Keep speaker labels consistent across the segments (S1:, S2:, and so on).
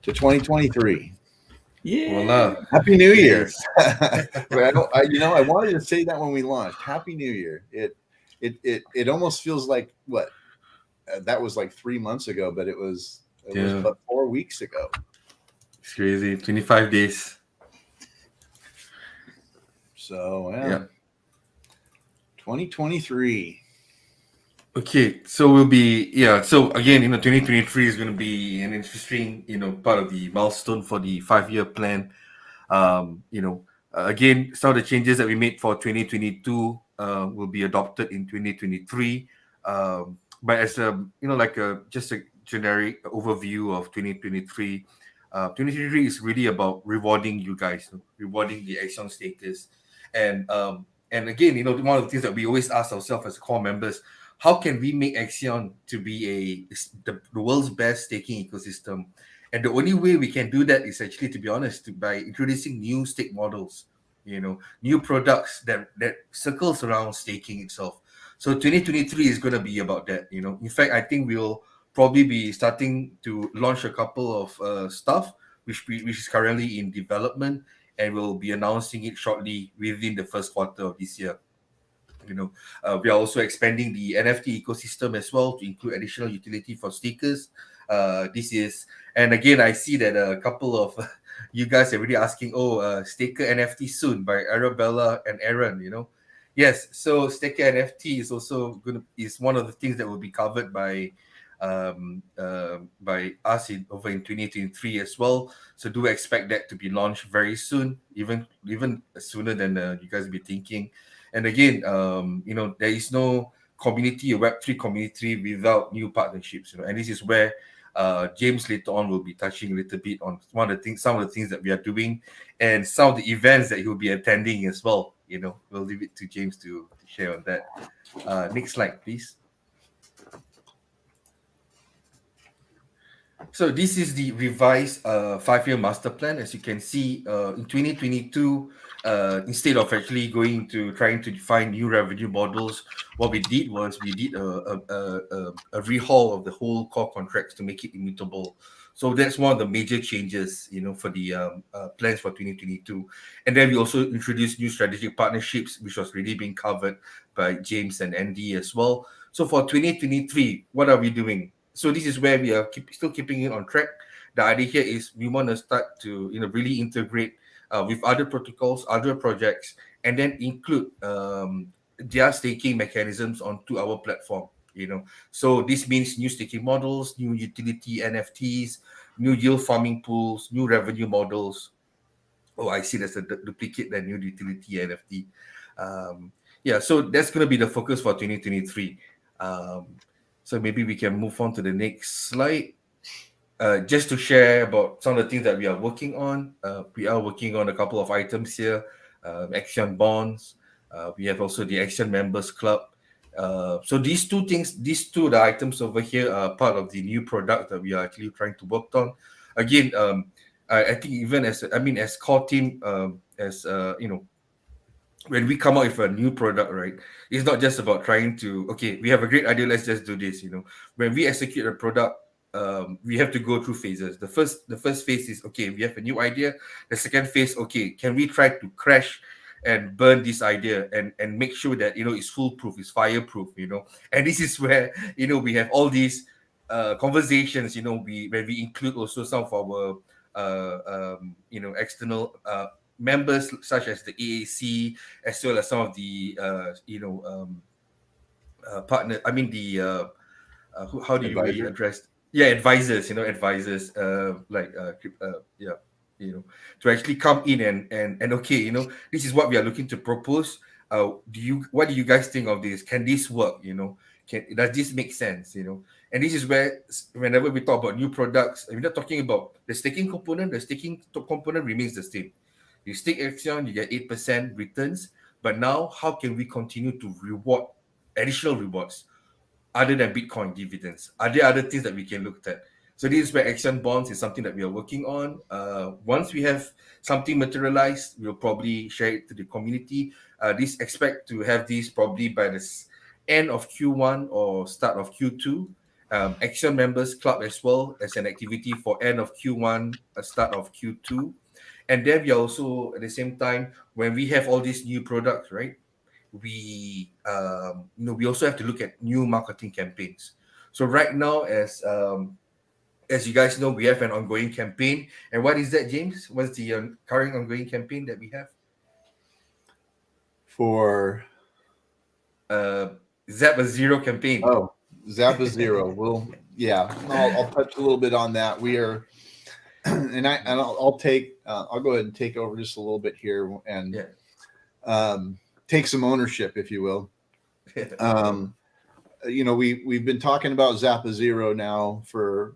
S1: to 2023.
S2: Yeah.
S1: Happy New Year.
S2: Yes.
S1: I wanted to say that when we launched. Happy New Year. It almost feels like what that was like 3 months ago, but it was
S2: Yeah.
S1: but 4 weeks ago.
S2: It's crazy. 25 days.
S1: So yeah,
S2: Yeah.
S1: 2023.
S2: Okay, so we'll be yeah. So again, 2023 is going to be an interesting, part of the milestone for the 5-year plan. Again, some of the changes that we made for 2022 will be adopted in 2023. But as a like a just a generic overview of 2023, 2023 is really about rewarding you guys, rewarding the Axion stakers, and again, one of the things that we always ask ourselves as core members: how can we make Axion to be the world's best staking ecosystem? And the only way we can do that is actually, to be honest, by introducing new stake models, new products that circles around staking itself. So 2023 is going to be about that. In fact, I think we'll probably be starting to launch a couple of stuff which is currently in development, and we'll be announcing it shortly within the first quarter of this year. We are also expanding the NFT ecosystem as well to include additional utility for stakers. And again, I see that a couple of you guys are already asking, staker NFT soon by Arabella and Aaron. Yes, so staker NFT is also is one of the things that will be covered by us over in 2023 as well. So do expect that to be launched very soon, even sooner than you guys be thinking. And again, there is no community, a Web3 community without new partnerships. And this is where James later on will be touching a little bit on some of the things that we are doing, and some of the events that he'll be attending as well. We'll leave it to James to share on that. Next slide, please. So this is the revised 5-year master plan. As you can see, in 2022, instead of actually going to trying to define new revenue models, what we did was we did a rehaul of the whole core contracts to make it immutable. So that's one of the major changes, for the plans for 2022. And then we also introduced new strategic partnerships, which was really being covered by James and Andy as well. So for 2023, what are we doing? So this is where we are still keeping it on track. The idea here is we want to start to really integrate with other protocols, other projects, and then include their staking mechanisms onto our platform. So this means new staking models, new utility NFTs, new yield farming pools, new revenue models. Oh, I see. There's a duplicate that new utility NFT. So that's going to be the focus for 2023. So maybe we can move on to the next slide. Just to share about some of the things that we are working on. We are working on a couple of items here. Axion bonds. We have also the Axion members club. So these two the items over here are part of the new product that we are actually trying to work on. Again, I think even as core team, when we come out with a new product, right, it's not just about trying to, okay, we have a great idea, let's just do this. When we execute a product, we have to go through phases. The first phase is, okay, we have a new idea. The second phase, okay, can we try to crash and burn this idea and make sure that it's foolproof, it's fireproof. And this is where we have all these conversations. When we include also some of our external members, such as the AAC, as well as some of the partner. I mean the how do you really
S1: Advisor.
S2: address? Yeah, advisors. Advisors to actually come in and okay, this is what we are looking to propose. What do you guys think of this? Can this work? Does this make sense? And this is where, whenever we talk about new products, we're not talking about the staking component. The staking component remains the same. You stake Axion, you get 8% returns. But now, how can we continue to reward additional rewards other than Bitcoin dividends? Are there other things that we can look at? So this is where Axion bonds is something that we are working on. Once we have something materialized, we'll probably share it to the community. Expect to have these probably by the end of Q1 or start of Q2. Axion Members Club as well as an activity for end of Q1, start of Q2. And then we also, at the same time, when we have all these new products, right, we we also have to look at new marketing campaigns. So right now, as you guys know, we have an ongoing campaign. And what is that, James? What's the current ongoing campaign that we have?
S1: For
S2: Zap a Zero campaign.
S1: Oh, Zappa Zero. Well, yeah, I'll touch a little bit on that. We are, and I'll take I'll go ahead and take over just a little bit here and take some ownership, if you will. We've been talking about Zappa Zero now for a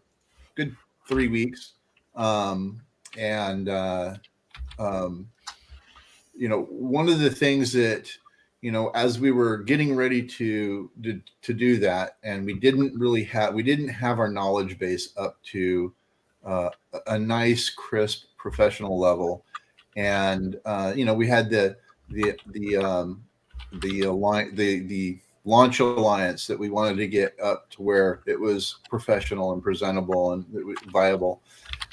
S1: good 3 weeks, and one of the things that as we were getting ready to do that, and we didn't have our knowledge base up to a nice, crisp, professional level, and we had the launch alliance that we wanted to get up to where it was professional and presentable and viable,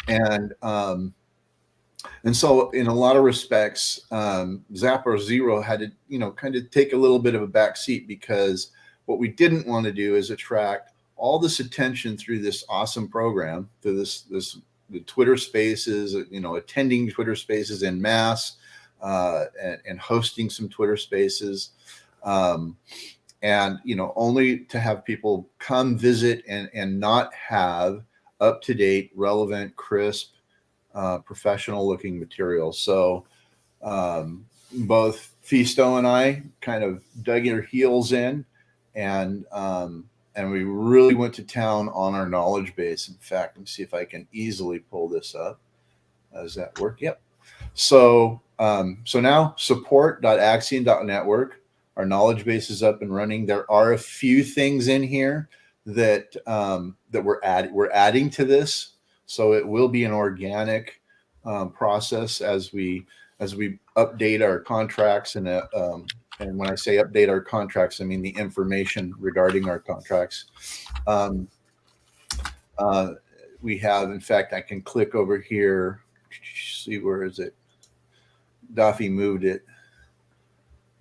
S1: and so in a lot of respects, Zappa Zero had to, kind of take a little bit of a back seat, because what we didn't want to do is attract all this attention through this awesome program, through the Twitter Spaces, attending Twitter Spaces en masse, and hosting some Twitter Spaces, and only to have people come visit and not have up-to-date, relevant, crisp, professional looking material. So both Fisto and I kind of dug our heels in, and we really went to town on our knowledge base. In fact, let me see if I can easily pull this up. Does that work? Yep. So now support.axion.network, our knowledge base is up and running. There are a few things in here that we're adding to this. So it will be an organic process as we update our contracts, and when I say update our contracts, I mean the information regarding our contracts. We have, in fact, I can click over here. See, where is it? Daffy moved it.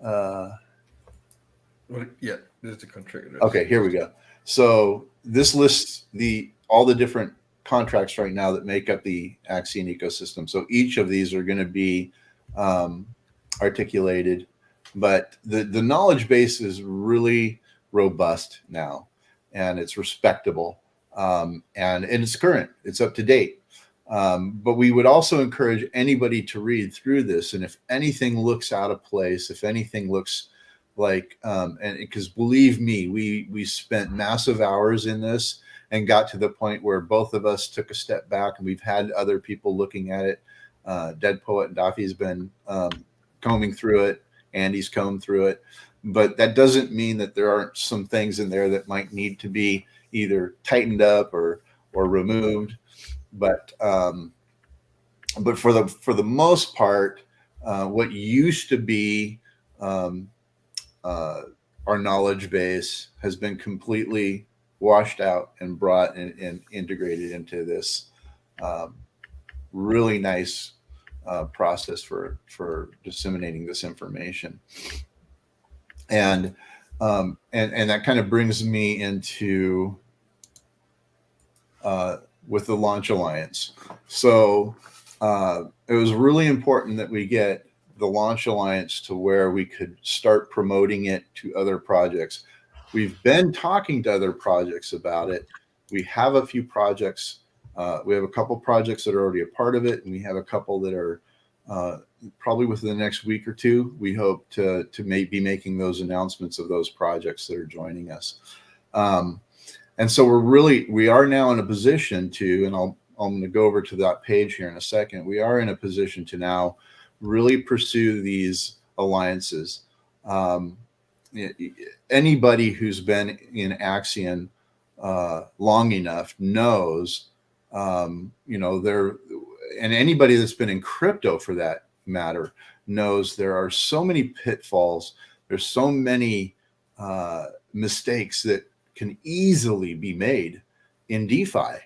S2: Yeah, there's the contract.
S1: Okay, here we go. So this lists all the different contracts right now that make up the Axion ecosystem. So each of these are going to be articulated, but the knowledge base is really robust now, and it's respectable, and it's current, it's up to date. But we would also encourage anybody to read through this, and if anything looks out of place, if anything looks like, and because believe me, we spent massive hours in this and got to the point where both of us took a step back, and we've had other people looking at it. Dead Poet and Daffy's been combing through it. Andy's combed through it. But that doesn't mean that there aren't some things in there that might need to be either tightened up or removed. But for the most part, what used to be our knowledge base has been completely washed out and brought and integrated into this really nice process for disseminating this information. And that kind of brings me into with the Launch Alliance. So it was really important that we get the Launch Alliance to where we could start promoting it to other projects. We've been talking to other projects about it. We have a few projects. We have a couple projects that are already a part of it, and we have a couple that are probably within the next week or two. We hope to be making those announcements of those projects that are joining us. And so we are now in a position to, and I'm going to go over to that page here in a second. We are in a position to now really pursue these alliances. Anybody who's been in Axion long enough knows, and anybody that's been in crypto for that matter knows there are so many pitfalls. There's so many mistakes that can easily be made in DeFi.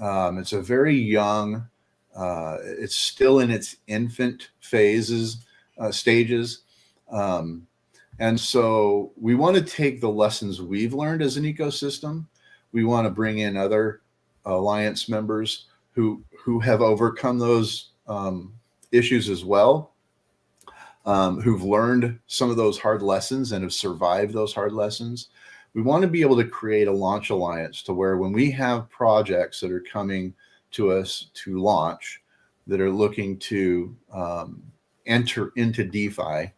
S1: It's a very young, it's still in its infant stages. And so we want to take the lessons we've learned as an ecosystem. We want to bring in other alliance members who have overcome those issues as well, who've learned some of those hard lessons and have survived those hard lessons. We want to be able to create a launch alliance to where when we have projects that are coming to us to launch, that are looking to enter into DeFi,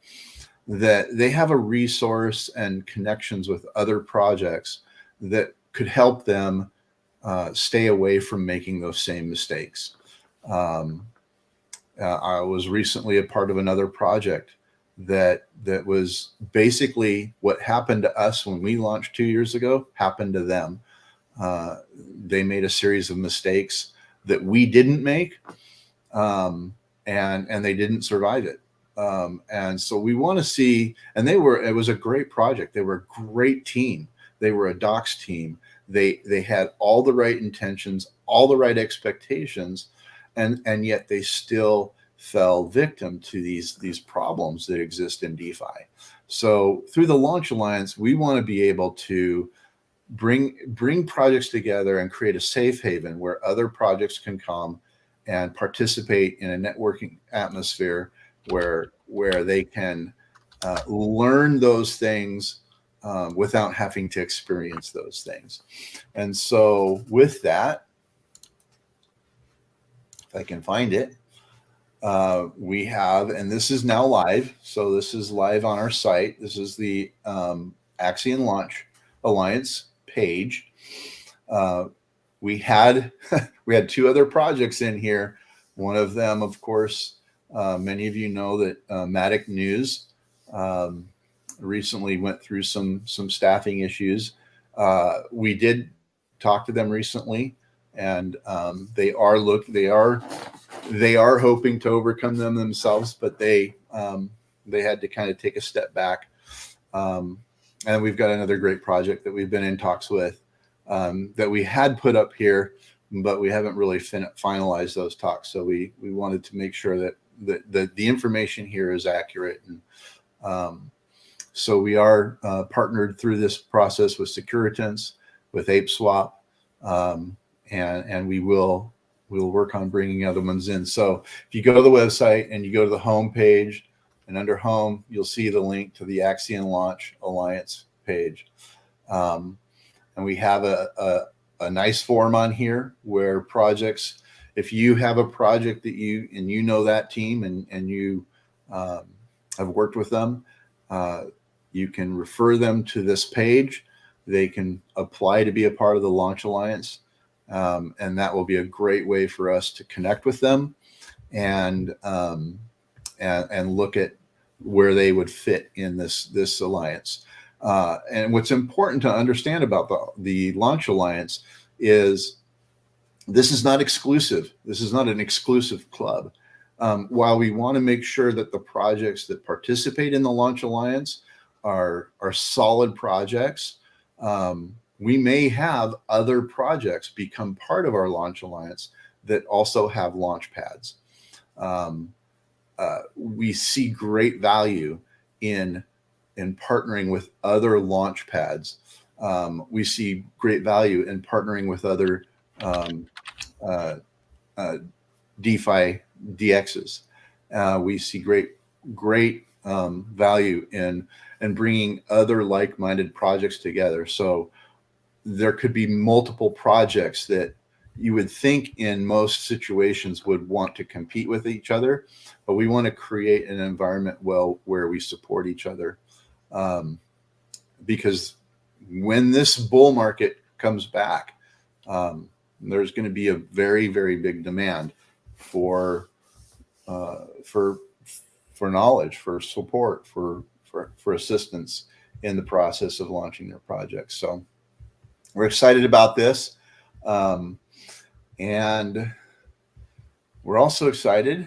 S1: that they have a resource and connections with other projects that could help them stay away from making those same mistakes. I was recently a part of another project that was basically what happened to us when we launched 2 years ago happened to them. They made a series of mistakes that we didn't make, and they didn't survive it. And so we want to see, and it was a great project. They were a great team. They were a docs team. They had all the right intentions, all the right expectations, and yet they still fell victim to these problems that exist in DeFi. So through the Launch Alliance, we want to be able to bring projects together and create a safe haven where other projects can come and participate in a networking atmosphere where they can learn those things without having to experience those things. And so with that, if I can find it, we have, and this is now live. So this is live on our site. This is the Axion Launch Alliance page. We had two other projects in here. One of them, of course, many of you know that Matic News recently went through some staffing issues. We did talk to them recently, and they are hoping to overcome them themselves, but they had to kind of take a step back. And we've got another great project that we've been in talks with that we had put up here, but we haven't really finalized those talks. So we wanted to make sure that the information here is accurate. And so we are partnered through this process with Securitants, with ApeSwap, and we'll work on bringing other ones in. So if you go to the website and you go to the home page, and under home, you'll see the link to the Axion Launch Alliance page. And we have a nice form on here where projects, if you have a project that you know that team and you have worked with them, you can refer them to this page. They can apply to be a part of the Launch Alliance. And that will be a great way for us to connect with them and look at where they would fit in this alliance. And what's important to understand about the Launch Alliance is this is not exclusive. This is not an exclusive club. While we want to make sure that the projects that participate in the Launch Alliance are solid projects, we may have other projects become part of our Launch Alliance that also have launch pads. We see great value in partnering with other launch pads. We see great value in partnering with other DeFi DXs. We see great value in bringing other like-minded projects together. So there could be multiple projects that you would think in most situations would want to compete with each other, but we want to create an environment where we support each other. Because when this bull market comes back, there's going to be a very, very big demand for knowledge, for support, for assistance in the process of launching their projects. So we're excited about this. And we're also excited.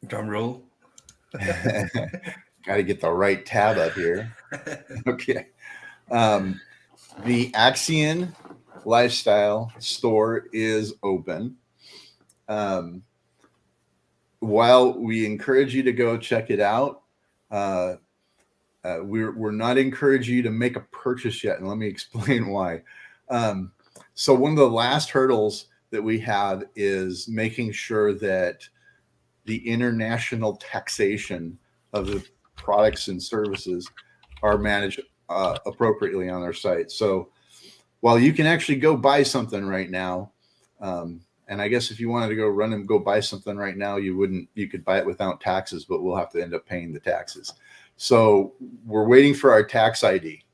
S2: Drum roll.
S1: Got to get the right tab up here. Okay. The Axion Lifestyle Store is open. While we encourage you to go check it out, we're not encouraging you to make a purchase yet, and let me explain why. So one of the last hurdles that we have is making sure that the international taxation of the products and services are managed appropriately on our site. So while you can actually go buy something right now, and I guess if you wanted to go buy something right now, you could buy it without taxes, but we'll have to end up paying the taxes. So we're waiting for our tax ID,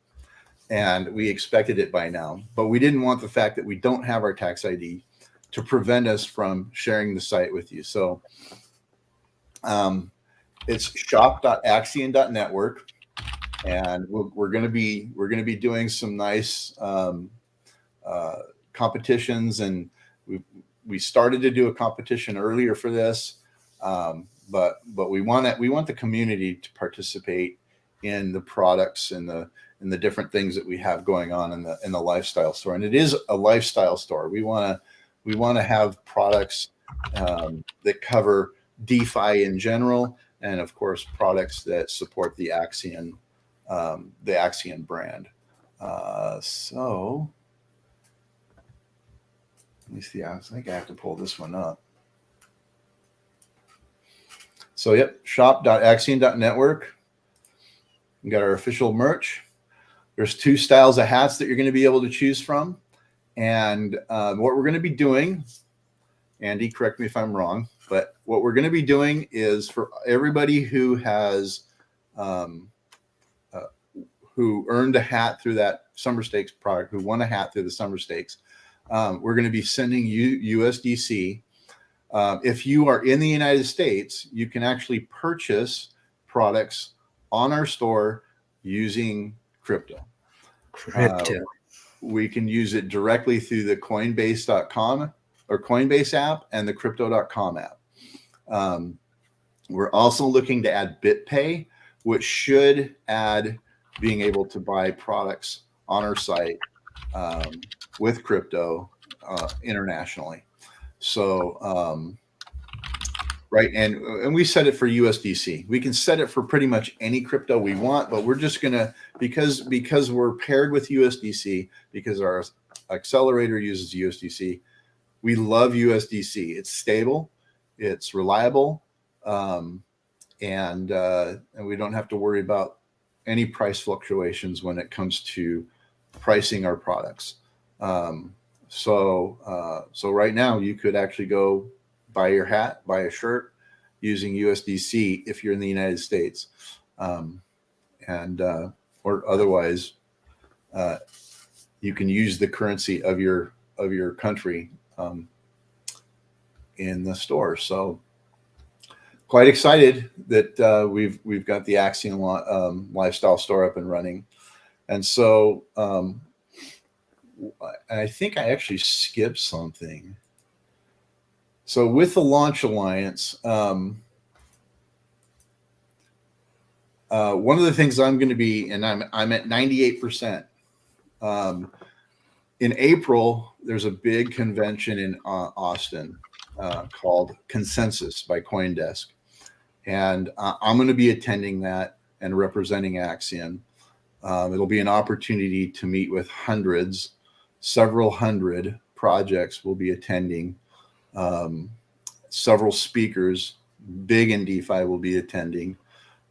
S1: and we expected it by now, but we didn't want the fact that we don't have our tax ID to prevent us from sharing the site with you. So it's shop.axion.network, and we're going to be doing some nice competitions, and we started to do a competition earlier for this, but we want the community to participate in the products and the different things that we have going on in the lifestyle store. And it is a lifestyle store. We want to have products that cover DeFi in general, and of course products that support the Axion brand. So let me see. I think I have to pull this one up. So yep, shop.axion.network. We got our official merch. There's 2 styles of hats that you're going to be able to choose from. And what we're going to be doing, Andy, correct me if I'm wrong, but what we're going to be doing is for everybody who has who earned a hat through that Summer Stakes product, who won a hat through the Summer Stakes, we're going to be sending you USDC. If you are in the United States, you can actually purchase products on our store using crypto. We can use it directly through the Coinbase.com or Coinbase app and the Crypto.com app. We're also looking to add BitPay, which should add being able to buy products on our site with crypto internationally. So right, and we set it for USDC. We can set it for pretty much any crypto we want, but we're just gonna, because we're paired with USDC, because our accelerator uses USDC. We love USDC. It's stable, it's reliable, and we don't have to worry about any price fluctuations when it comes to pricing our products. So right now you could actually go buy your hat, buy a shirt using USDC if you're in the United States, or otherwise you can use the currency of your country in the store. So quite excited that we've got the Axion lifestyle store up and running. And so I think I actually skipped something. So with the Launch Alliance, one of the things I'm going to be, and I'm at 98%. In April, there's a big convention in Austin called Consensus by CoinDesk. And I'm going to be attending that and representing Axion. It'll be an opportunity to meet with several hundred projects will be attending. Several speakers, big in DeFi, will be attending.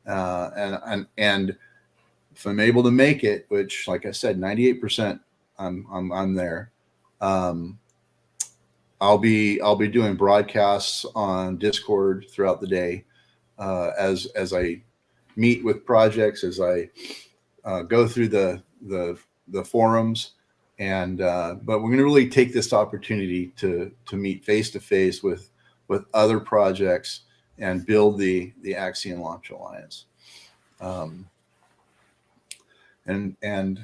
S1: And if I'm able to make it, which, like I said, 98%, I'm there. I'll be doing broadcasts on Discord throughout the day. As I meet with projects, as I go through the forums, and but we're going to really take this opportunity to meet face to face with other projects and build the Axion Launch Alliance. And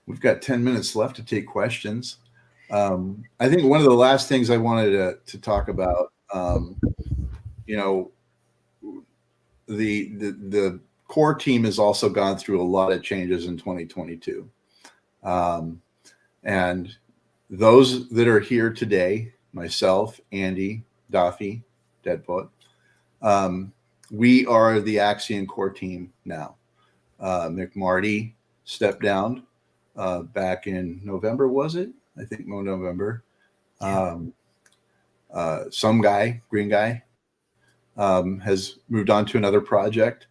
S1: we've got 10 minutes left to take questions. I think one of the last things I wanted to talk about, the core team has also gone through a lot of changes in 2022. And those that are here today, myself, Andy, Daffy, Deadfoot, we are the Axion core team now. McMarty stepped down back in November, was it? I think November. Some guy, green guy, has moved on to another project.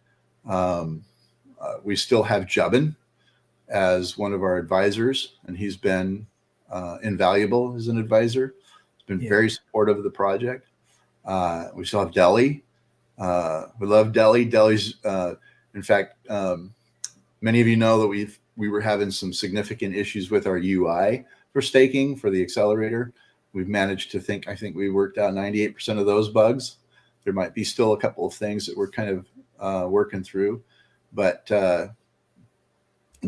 S1: We still have Jubbin as one of our advisors, and he's been invaluable as an advisor. He's been very supportive of the project. We still have Delhi. We love Delhi. Delhi's, in fact, many of you know that we were having some significant issues with our UI for staking for the accelerator. We've managed to I think we worked out 98% of those bugs. There might be still a couple of things that we're kind of working through, but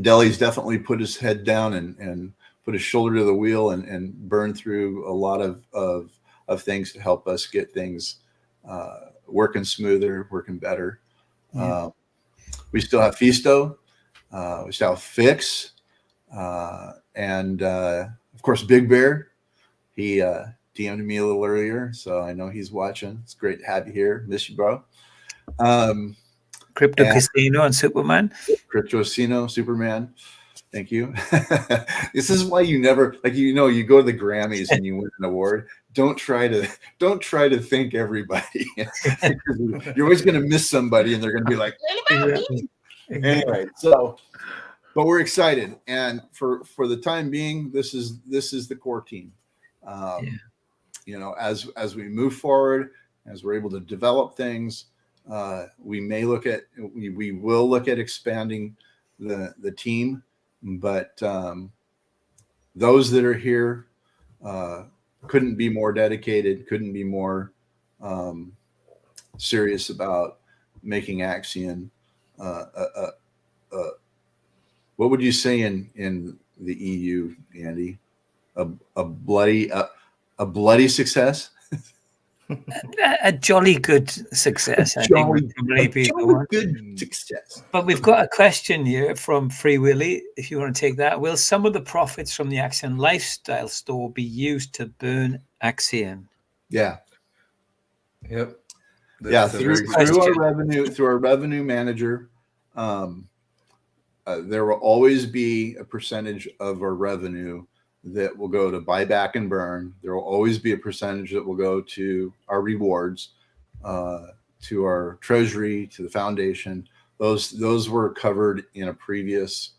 S1: Delhi's definitely put his head down and put his shoulder to the wheel and burned through a lot of things to help us get things working smoother, working better. We still have Fisto. We still have Fix. And of course, Big Bear. He DM'd me a little earlier, so I know he's watching. It's great to have you here. Miss you, bro.
S3: Crypto Casino and Superman.
S1: Crypto Casino, Superman. Thank you. This is why you never, you go to the Grammys and you win an award. Don't try to thank everybody. You're always going to miss somebody, and they're going to be like, anyway. So, but we're excited, and for the time being, this is the core team. As we move forward, as we're able to develop things, we will look at expanding the team, but those that are here couldn't be more dedicated, couldn't be more serious about making Axion what would you say in the EU, Andy? A bloody success?
S3: A jolly good success. I think would probably be the one.
S1: Good success.
S3: But we've got a question here from Free Willy. If you want to take that, will some of the profits from the Axion Lifestyle Store be used to burn Axion?
S1: Yeah.
S2: Yep.
S1: Through our revenue manager, there will always be a percentage of our revenue that will go to buyback and burn. There will always be a percentage that will go to our rewards, to our treasury, to the foundation. Those were covered in a previous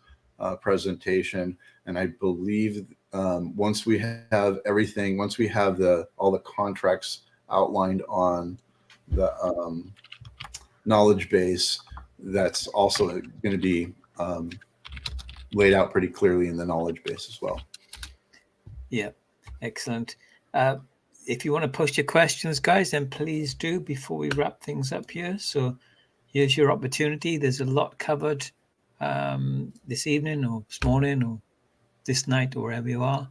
S1: presentation, and I believe once we have everything, once we have all the contracts outlined on the knowledge base, that's also going to be laid out pretty clearly in the knowledge base as well.
S3: Yeah, excellent. If you want to post your questions, guys, then please do before we wrap things up here. So here's your opportunity. There's a lot covered this evening or this morning or this night or wherever you are.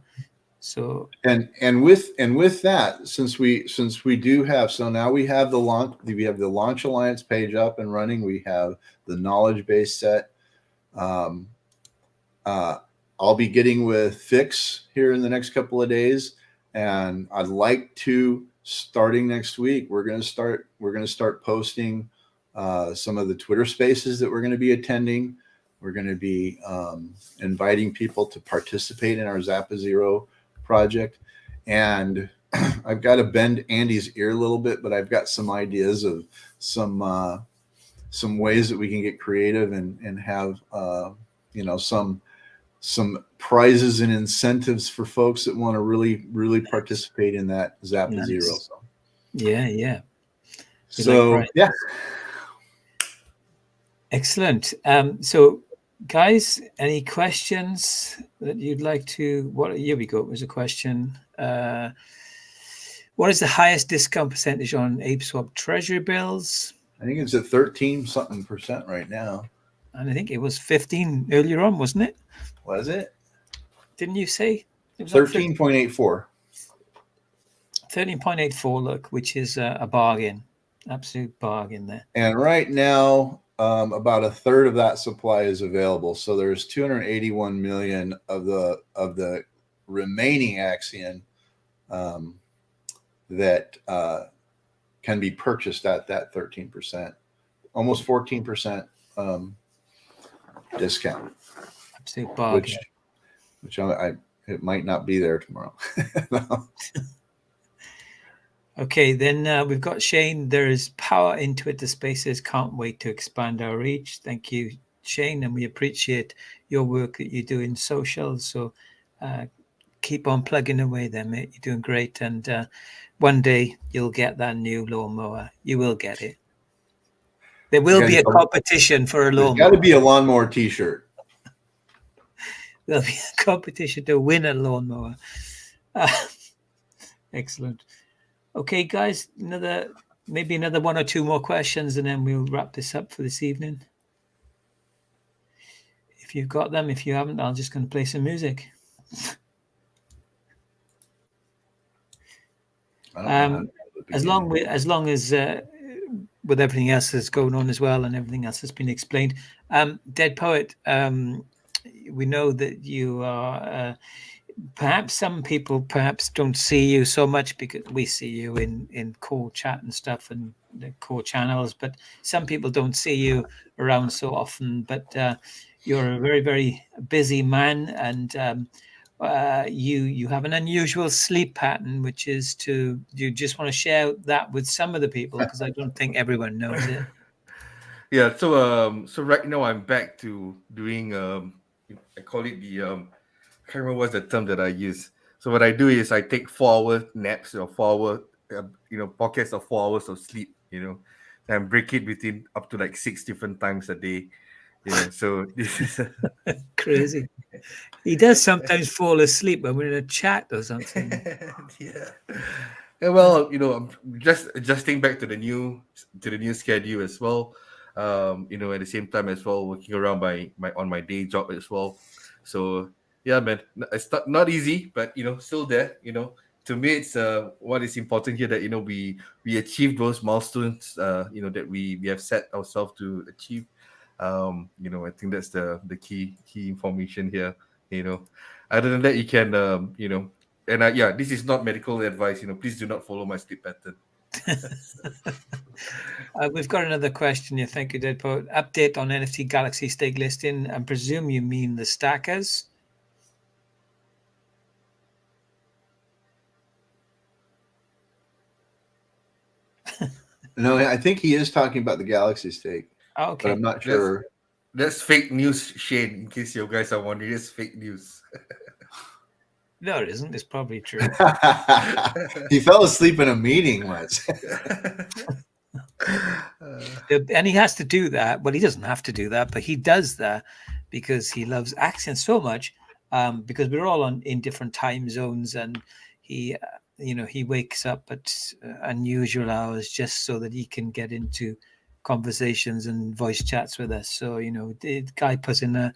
S3: So
S1: and with that, since we do have, so now we have the Launch Alliance page up and running. We have the knowledge base set. I'll be getting with Fix here in the next couple of days, and I'd like to, starting next week, we're going to start posting some of the Twitter spaces that we're going to be attending. We're going to be inviting people to participate in our Zappa Zero project, and I've got to bend Andy's ear a little bit, but I've got some ideas of some ways that we can get creative and have some prizes and incentives for folks that want to really participate in that Zappa Zero. So.
S3: Yeah.
S1: So yeah.
S3: Excellent. So guys, any questions that you'd like to, here we go. There's a question. What is the highest discount percentage on ApeSwap treasury bills?
S1: I think it's at 13% right now.
S3: And I think it was 15 earlier on, wasn't it?
S1: Was it?
S3: Didn't you say?
S1: 13.84.
S3: 13.84, look, which is a bargain. Absolute bargain there.
S1: And right now, about a third of that supply is available. So there's 281 million of the remaining Axion that can be purchased at that 13%, almost 14% discount.
S3: Absolute bargain.
S1: Which it might not be there tomorrow. No.
S3: Okay, then we've got Shane. There is power in Twitter Spaces. Can't wait to expand our reach. Thank you, Shane, and we appreciate your work that you do in social. So keep on plugging away there, mate. You're doing great, and one day you'll get that new lawnmower. You will get it. There will be a competition for a lawnmower.
S1: There's got to be a lawnmower T-shirt.
S3: There'll be a competition to win a lawnmower. Excellent. Okay, guys, maybe another one or two more questions, and then we'll wrap this up for this evening. If you've got them, if you haven't, I'm just going to play some music. As long as with everything else that's going on as well, and everything else that's been explained, Dead Poet, we know that you are. Perhaps some people don't see you so much because we see you in core chat and stuff and the core channels, but some people don't see you around so often. But you're a very, very busy man, and you have an unusual sleep pattern, which is do you just want to share that with some of the people, because I don't think everyone knows it.
S2: Yeah, so right now I'm back to doing I call it the I can't remember what's the term that I use. So what I do is I take 4-hour naps or 4-hour pockets of 4 hours of sleep, and break it between up to like 6 different times a day. So this is
S3: crazy. He does sometimes fall asleep when we're in a chat or something.
S2: Yeah. Well, I'm just adjusting back to the new schedule as well. At the same time as well, working around on my day job as well. So yeah, man, it's not easy, but still there. To me, it's what is important here that we achieve those milestones. That we have set ourselves to achieve. I think that's the key information here. Other than that, you can and this is not medical advice. Please do not follow my sleep pattern.
S3: We've got another question here. Thank you, Dead Poet. Update on NFT Galaxy stake listing. I presume you mean the stackers.
S1: No, I think he is talking about the Galaxy stake.
S3: Oh, okay.
S1: But I'm not sure.
S2: That's fake news, Shane, in case you guys are wondering. It's fake news.
S3: No, it isn't. It's probably true.
S1: He fell asleep in a meeting once.
S3: And he has to do that. Well, he doesn't have to do that, but he does that because he loves Axion so much, because we're all in different time zones, and he wakes up at unusual hours just so that he can get into conversations and voice chats with us. So, the guy puts in a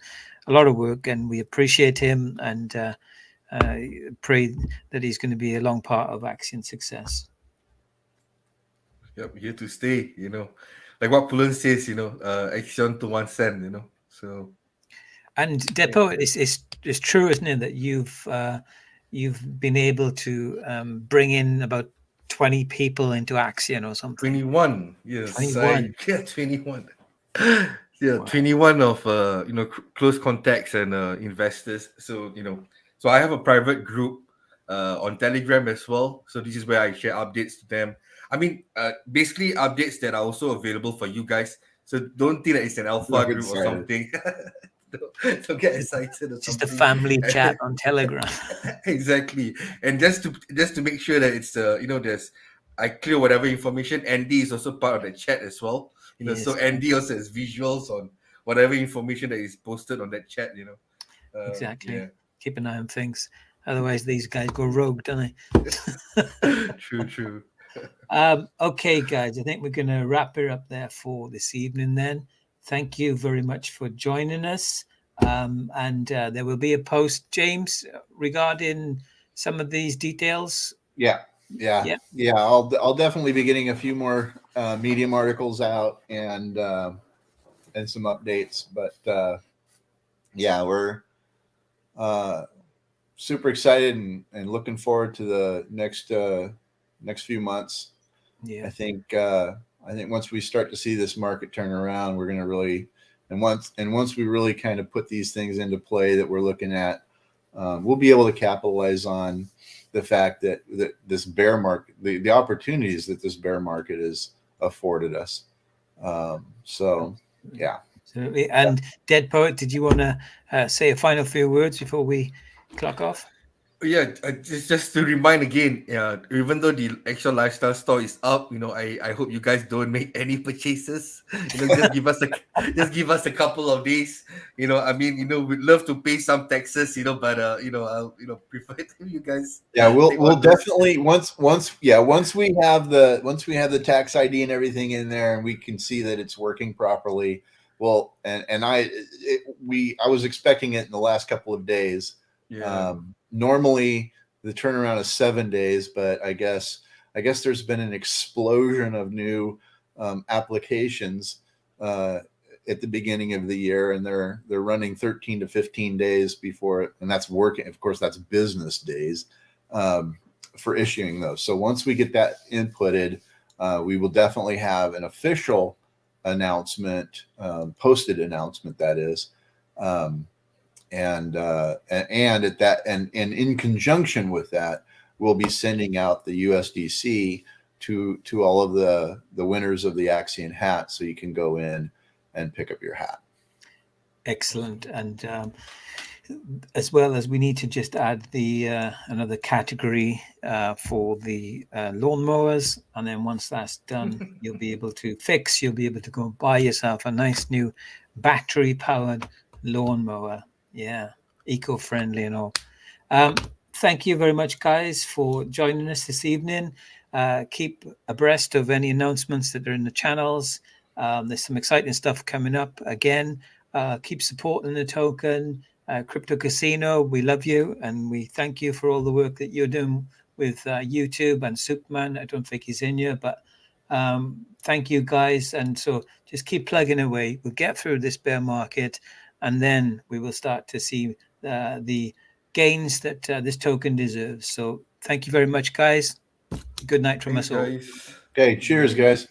S3: lot of work, and we appreciate him, and pray that he's going to be a long part of Axion success.
S2: Yep, here to stay, like what Pullen says, Axion to 1 cent, so.
S3: And Dead Poet, it's true, isn't it, that you've been able to bring in about 20 people into Axion or something?
S2: 21, yes.
S3: 21.
S2: 21. Yeah, wow. 21 of close contacts and investors. So so I have a private group on Telegram as well. So this is where I share updates to them. I mean, basically updates that are also available for you guys. So don't think that it's an alpha group or something. Don't get excited or
S3: just
S2: something.
S3: Just a family chat on Telegram.
S2: Exactly. And just to make sure that it's I clear whatever information. Andy is also part of the chat as well.
S3: Yes.
S2: So Andy also has visuals on whatever information that is posted on that chat.
S3: Exactly.
S2: Yeah.
S3: Keep an eye on things. Otherwise, these guys go rogue, don't they?
S2: True.
S3: Okay, guys, I think we're going to wrap it up there for this evening then. Thank you very much for joining us. And there will be a post, James, regarding some of these details.
S1: Yeah. I'll definitely be getting a few more Medium articles out and some updates. But yeah, we're super excited and looking forward to the next few months.
S3: Yeah.
S1: I think once we start to see this market turn around, we're going to really, and once we really kind of put these things into play that we're looking at, we'll be able to capitalize on the fact that this bear market, the opportunities that this bear market has afforded us. So yeah.
S3: Absolutely. And Dead Poet, did you want to say a final few words before we clock off?
S2: Yeah, just to remind again, even though the Axion Lifestyle store is up, I hope you guys don't make any purchases. Just give us a couple of days. I mean, we'd love to pay some taxes, but I'll prefer it if you guys.
S1: Yeah, we'll
S2: take on those.
S1: definitely once we have the tax ID and everything in there, and we can see that it's working properly. Well, I was expecting it in the last couple of days.
S2: Yeah.
S1: Normally the turnaround is 7 days, but I guess there's been an explosion of new applications at the beginning of the year, and they're running 13 to 15 days before it, and that's working. Of course, that's business days for issuing those. So once we get that inputted, we will definitely have an official announcement, posted announcement, that is. And at that, and in conjunction with that, we'll be sending out the USDC to all of the winners of the Axion hat, so you can go in and pick up your hat.
S3: Excellent. And as well as we need to just add the another category for the lawnmowers, and then once that's done, you'll be able to go and buy yourself a nice new battery powered lawnmower. Yeah, eco-friendly and all. Thank you very much, guys, for joining us this evening. Keep abreast of any announcements that are in the channels. There's some exciting stuff coming up. Again, keep supporting the token. Crypto Casino, we love you, and we thank you for all the work that you're doing with YouTube and Superman. I don't think he's in here, but thank you, guys. And so just keep plugging away. We'll get through this bear market, and then we will start to see the gains that this token deserves. So thank you very much, guys. Good night from us all.
S2: Guys.
S1: Okay, cheers, guys.